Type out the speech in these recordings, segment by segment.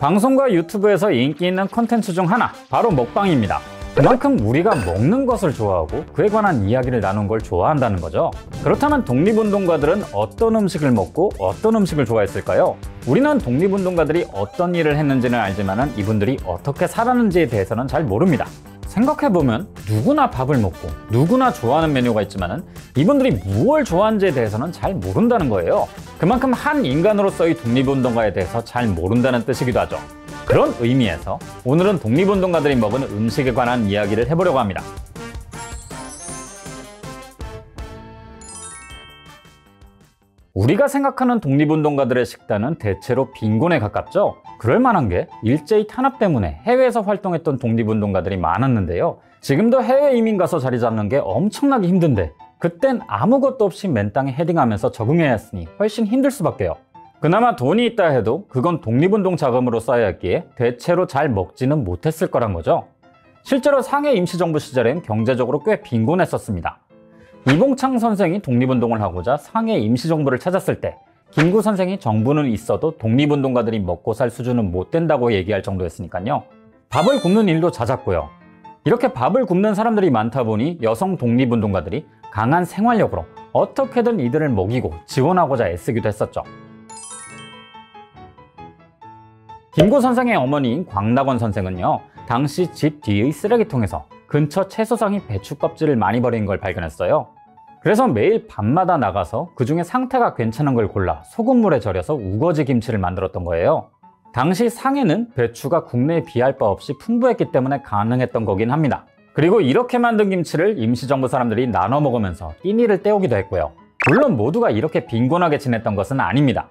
방송과 유튜브에서 인기 있는 콘텐츠 중 하나, 바로 먹방입니다. 그만큼 우리가 먹는 것을 좋아하고 그에 관한 이야기를 나눈 걸 좋아한다는 거죠. 그렇다면 독립운동가들은 어떤 음식을 먹고 어떤 음식을 좋아했을까요? 우리는 독립운동가들이 어떤 일을 했는지는 알지만 이분들이 어떻게 살았는지에 대해서는 잘 모릅니다. 생각해보면 누구나 밥을 먹고 누구나 좋아하는 메뉴가 있지만 이분들이 무엇을 좋아하는지에 대해서는 잘 모른다는 거예요. 그만큼 한 인간으로서의 독립운동가에 대해서 잘 모른다는 뜻이기도 하죠. 그런 의미에서 오늘은 독립운동가들이 먹은 음식에 관한 이야기를 해보려고 합니다. 우리가 생각하는 독립운동가들의 식단은 대체로 빈곤에 가깝죠. 그럴 만한 게 일제히 탄압 때문에 해외에서 활동했던 독립운동가들이 많았는데요. 지금도 해외 이민 가서 자리 잡는 게 엄청나게 힘든데 그땐 아무것도 없이 맨 땅에 헤딩하면서 적응해야 했으니 훨씬 힘들 수밖에요. 그나마 돈이 있다 해도 그건 독립운동 자금으로 써야 했기에 대체로 잘 먹지는 못했을 거란 거죠. 실제로 상해 임시정부 시절엔 경제적으로 꽤 빈곤했었습니다. 이봉창 선생이 독립운동을 하고자 상해 임시정부를 찾았을 때 김구 선생이 정부는 있어도 독립운동가들이 먹고 살 수준은 못 된다고 얘기할 정도였으니까요. 밥을 굽는 일도 잦았고요. 이렇게 밥을 굽는 사람들이 많다 보니 여성 독립운동가들이 강한 생활력으로 어떻게든 이들을 먹이고 지원하고자 애쓰기도 했었죠. 김구 선생의 어머니인 광낙원 선생은요, 당시 집 뒤의 쓰레기통에서 근처 채소상이 배추 껍질을 많이 버린 걸 발견했어요. 그래서 매일 밤마다 나가서 그 중에 상태가 괜찮은 걸 골라 소금물에 절여서 우거지 김치를 만들었던 거예요. 당시 상해는 배추가 국내에 비할 바 없이 풍부했기 때문에 가능했던 거긴 합니다. 그리고 이렇게 만든 김치를 임시정부 사람들이 나눠 먹으면서 끼니를 때우기도 했고요. 물론 모두가 이렇게 빈곤하게 지냈던 것은 아닙니다.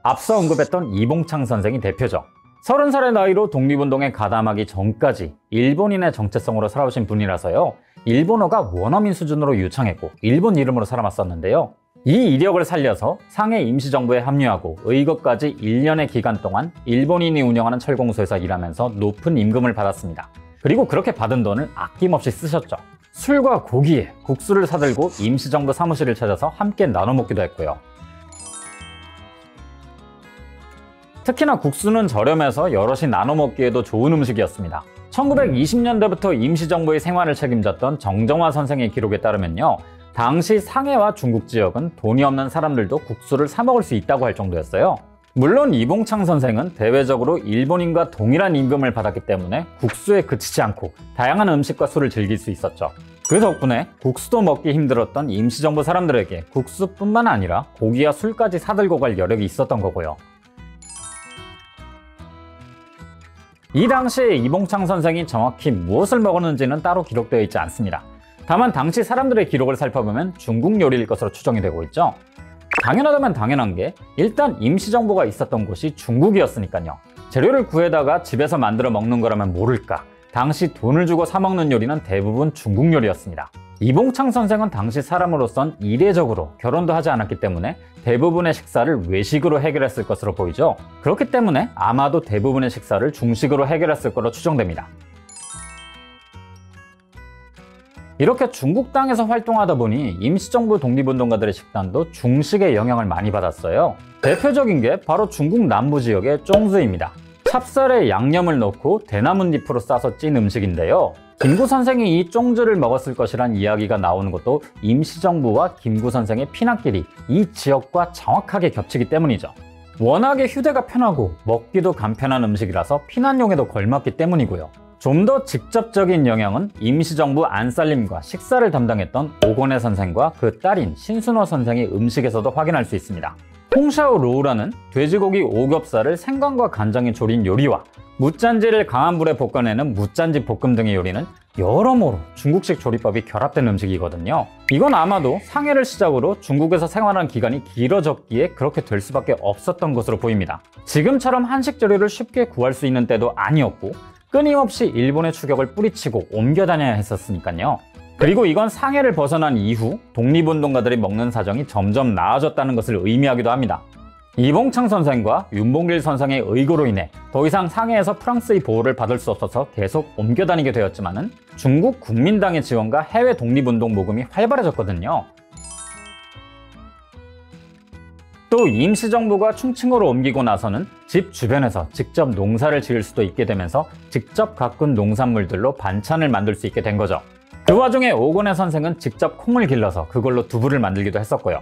앞서 언급했던 이봉창 선생이 대표죠. 30살의 나이로 독립운동에 가담하기 전까지 일본인의 정체성으로 살아오신 분이라서요. 일본어가 원어민 수준으로 유창했고 일본 이름으로 살아왔었는데요. 이 이력을 살려서 상해 임시정부에 합류하고 의거까지 1년의 기간 동안 일본인이 운영하는 철공소에서 일하면서 높은 임금을 받았습니다. 그리고 그렇게 받은 돈을 아낌없이 쓰셨죠. 술과 고기에 국수를 사들고 임시정부 사무실을 찾아서 함께 나눠 먹기도 했고요. 특히나 국수는 저렴해서 여럿이 나눠 먹기에도 좋은 음식이었습니다. 1920년대부터 임시정부의 생활을 책임졌던 정정화 선생의 기록에 따르면요. 당시 상해와 중국 지역은 돈이 없는 사람들도 국수를 사 먹을 수 있다고 할 정도였어요. 물론 이봉창 선생은 대외적으로 일본인과 동일한 임금을 받았기 때문에 국수에 그치지 않고 다양한 음식과 술을 즐길 수 있었죠. 그 덕분에 국수도 먹기 힘들었던 임시정부 사람들에게 국수뿐만 아니라 고기와 술까지 사들고 갈 여력이 있었던 거고요. 이 당시에 이봉창 선생이 정확히 무엇을 먹었는지는 따로 기록되어 있지 않습니다. 다만 당시 사람들의 기록을 살펴보면 중국 요리일 것으로 추정이 되고 있죠. 당연하다면 당연한 게 일단 임시정부가 있었던 곳이 중국이었으니까요. 재료를 구해다가 집에서 만들어 먹는 거라면 모를까, 당시 돈을 주고 사 먹는 요리는 대부분 중국 요리였습니다. 이봉창 선생은 당시 사람으로선 이례적으로 결혼도 하지 않았기 때문에 대부분의 식사를 외식으로 해결했을 것으로 보이죠. 그렇기 때문에 아마도 대부분의 식사를 중식으로 해결했을 거로 추정됩니다. 이렇게 중국 땅에서 활동하다 보니 임시정부 독립운동가들의 식단도 중식의 영향을 많이 받았어요. 대표적인 게 바로 중국 남부 지역의 쫑즈입니다. 찹쌀에 양념을 넣고 대나뭇잎으로 싸서 찐 음식인데요. 김구 선생이 이 쫑즈를 먹었을 것이란 이야기가 나오는 것도 임시정부와 김구 선생의 피난길이 이 지역과 정확하게 겹치기 때문이죠. 워낙에 휴대가 편하고 먹기도 간편한 음식이라서 피난용에도 걸맞기 때문이고요. 좀 더 직접적인 영향은 임시정부 안살림과 식사를 담당했던 오건혜 선생과 그 딸인 신순호 선생의 음식에서도 확인할 수 있습니다. 홍샤오 로우라는 돼지고기 오겹살을 생강과 간장에 졸인 요리와 무짠지를 강한 불에 볶아내는 무짠지 볶음 등의 요리는 여러모로 중국식 조리법이 결합된 음식이거든요. 이건 아마도 상해를 시작으로 중국에서 생활한 기간이 길어졌기에 그렇게 될 수밖에 없었던 것으로 보입니다. 지금처럼 한식 재료를 쉽게 구할 수 있는 때도 아니었고 끊임없이 일본의 추격을 뿌리치고 옮겨 다녀야 했었으니까요. 그리고 이건 상해를 벗어난 이후 독립운동가들이 먹는 사정이 점점 나아졌다는 것을 의미하기도 합니다. 이봉창 선생과 윤봉길 선생의 의고로 인해 더 이상 상해에서 프랑스의 보호를 받을 수 없어서 계속 옮겨 다니게 되었지만 중국 국민당의 지원과 해외 독립운동 모금이 활발해졌거든요. 또 임시정부가 충칭으로 옮기고 나서는 집 주변에서 직접 농사를 지을 수도 있게 되면서 직접 가꾼 농산물들로 반찬을 만들 수 있게 된 거죠. 그 와중에 오건의 선생은 직접 콩을 길러서 그걸로 두부를 만들기도 했었고요.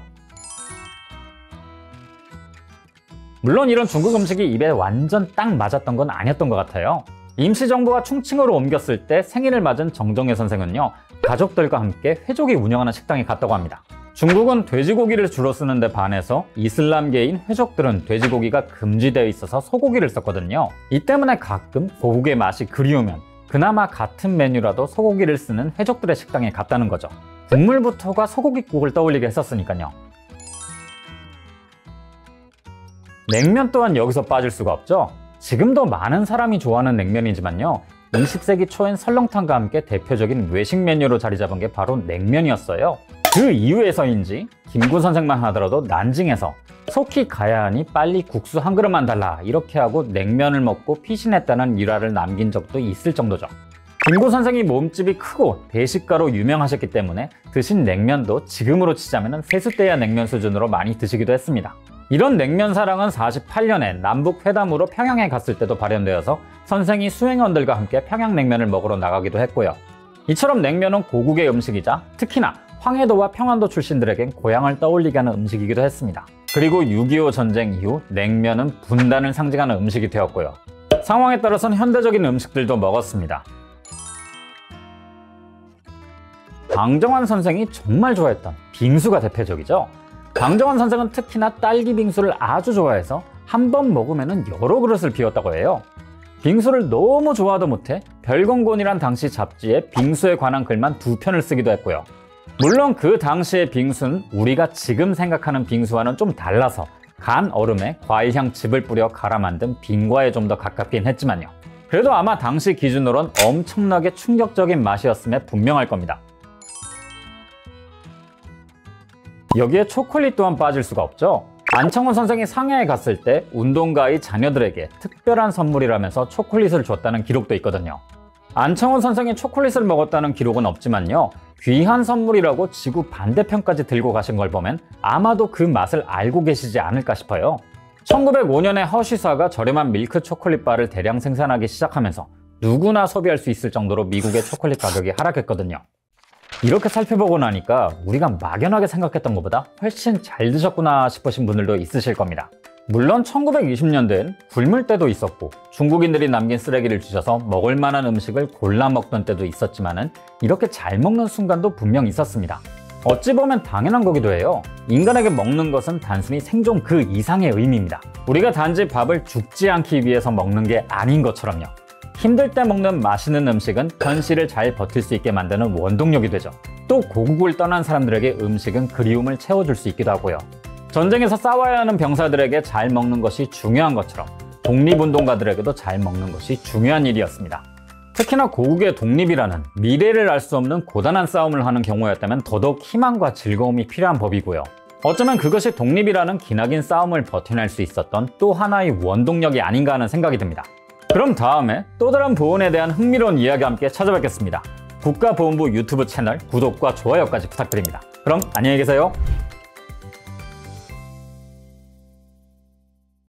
물론 이런 중국 음식이 입에 완전 딱 맞았던 건 아니었던 것 같아요. 임시정부가 충칭으로 옮겼을 때 생일을 맞은 정정회 선생은요, 가족들과 함께 회족이 운영하는 식당에 갔다고 합니다. 중국은 돼지고기를 주로 쓰는데 반해서 이슬람계인 회족들은 돼지고기가 금지되어 있어서 소고기를 썼거든요. 이 때문에 가끔 고국의 맛이 그리우면 그나마 같은 메뉴라도 소고기를 쓰는 회족들의 식당에 갔다는 거죠. 국물부터가 소고기국을 떠올리게 했었으니까요. 냉면 또한 여기서 빠질 수가 없죠. 지금도 많은 사람이 좋아하는 냉면이지만요, 20세기 초엔 설렁탕과 함께 대표적인 외식 메뉴로 자리 잡은 게 바로 냉면이었어요. 그 이유에서인지 김구 선생만 하더라도 난징해서 속히 가야 하니 빨리 국수 한 그릇만 달라 이렇게 하고 냉면을 먹고 피신했다는 일화를 남긴 적도 있을 정도죠. 김구 선생이 몸집이 크고 대식가로 유명하셨기 때문에 드신 냉면도 지금으로 치자면 세숫대야 냉면 수준으로 많이 드시기도 했습니다. 이런 냉면 사랑은 48년에 남북 회담으로 평양에 갔을 때도 발현되어서 선생이 수행원들과 함께 평양냉면을 먹으러 나가기도 했고요. 이처럼 냉면은 고국의 음식이자 특히나 황해도와 평안도 출신들에겐 고향을 떠올리게 하는 음식이기도 했습니다. 그리고 6.25 전쟁 이후 냉면은 분단을 상징하는 음식이 되었고요. 상황에 따라서는 현대적인 음식들도 먹었습니다. 방정환 선생이 정말 좋아했던 빙수가 대표적이죠. 방정환 선생은 특히나 딸기 빙수를 아주 좋아해서 한 번 먹으면 여러 그릇을 비웠다고 해요. 빙수를 너무 좋아하다 못해 별공곤이란 당시 잡지에 빙수에 관한 글만 2편을 쓰기도 했고요. 물론 그 당시의 빙수는 우리가 지금 생각하는 빙수와는 좀 달라서 간 얼음에 과일향 즙을 뿌려 갈아 만든 빙과에 좀 더 가깝긴 했지만요. 그래도 아마 당시 기준으론 엄청나게 충격적인 맛이었음에 분명할 겁니다. 여기에 초콜릿 또한 빠질 수가 없죠. 안청훈 선생이 상해에 갔을 때 운동가의 자녀들에게 특별한 선물이라면서 초콜릿을 줬다는 기록도 있거든요. 안청훈 선생이 초콜릿을 먹었다는 기록은 없지만요, 귀한 선물이라고 지구 반대편까지 들고 가신 걸 보면 아마도 그 맛을 알고 계시지 않을까 싶어요. 1905년에 허쉬사가 저렴한 밀크 초콜릿 바를 대량 생산하기 시작하면서 누구나 소비할 수 있을 정도로 미국의 초콜릿 가격이 하락했거든요. 이렇게 살펴보고 나니까 우리가 막연하게 생각했던 것보다 훨씬 잘 드셨구나 싶으신 분들도 있으실 겁니다. 물론 1920년대엔 굶을 때도 있었고 중국인들이 남긴 쓰레기를 주셔서 먹을 만한 음식을 골라 먹던 때도 있었지만은 이렇게 잘 먹는 순간도 분명 있었습니다. 어찌 보면 당연한 거기도 해요. 인간에게 먹는 것은 단순히 생존 그 이상의 의미입니다. 우리가 단지 밥을 죽지 않기 위해서 먹는 게 아닌 것처럼요. 힘들 때 먹는 맛있는 음식은 현실을 잘 버틸 수 있게 만드는 원동력이 되죠. 또 고국을 떠난 사람들에게 음식은 그리움을 채워줄 수 있기도 하고요. 전쟁에서 싸워야 하는 병사들에게 잘 먹는 것이 중요한 것처럼 독립운동가들에게도 잘 먹는 것이 중요한 일이었습니다. 특히나 고국의 독립이라는 미래를 알 수 없는 고단한 싸움을 하는 경우였다면 더더욱 희망과 즐거움이 필요한 법이고요. 어쩌면 그것이 독립이라는 기나긴 싸움을 버텨낼 수 있었던 또 하나의 원동력이 아닌가 하는 생각이 듭니다. 그럼 다음에 또 다른 보훈에 대한 흥미로운 이야기와 함께 찾아뵙겠습니다. 국가보훈부 유튜브 채널 구독과 좋아요까지 부탁드립니다. 그럼 안녕히 계세요.